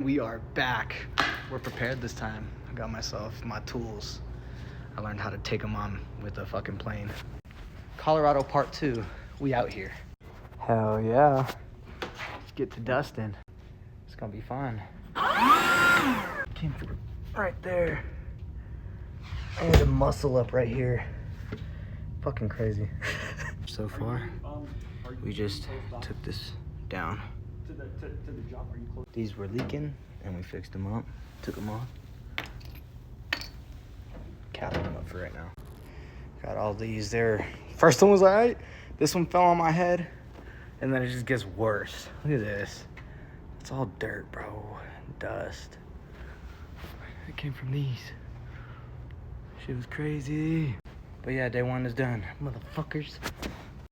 We are back. We're prepared this time. I got myself my tools. I learned how to take them on with a fucking plane. Colorado Part 2. We out here. Hell yeah. Let's get to dusting. It's gonna be fun. Came through right there. I had a muscle up right here. Fucking crazy. So far, we just took this down. These were leaking and we fixed them up, took them off. Capping them up for right now. Got all these there. First one was all right. This one fell on my head and then it just gets worse. Look at this. It's all dirt, bro. Dust. It came from these. Shit was crazy. But yeah, day one is done. Motherfuckers.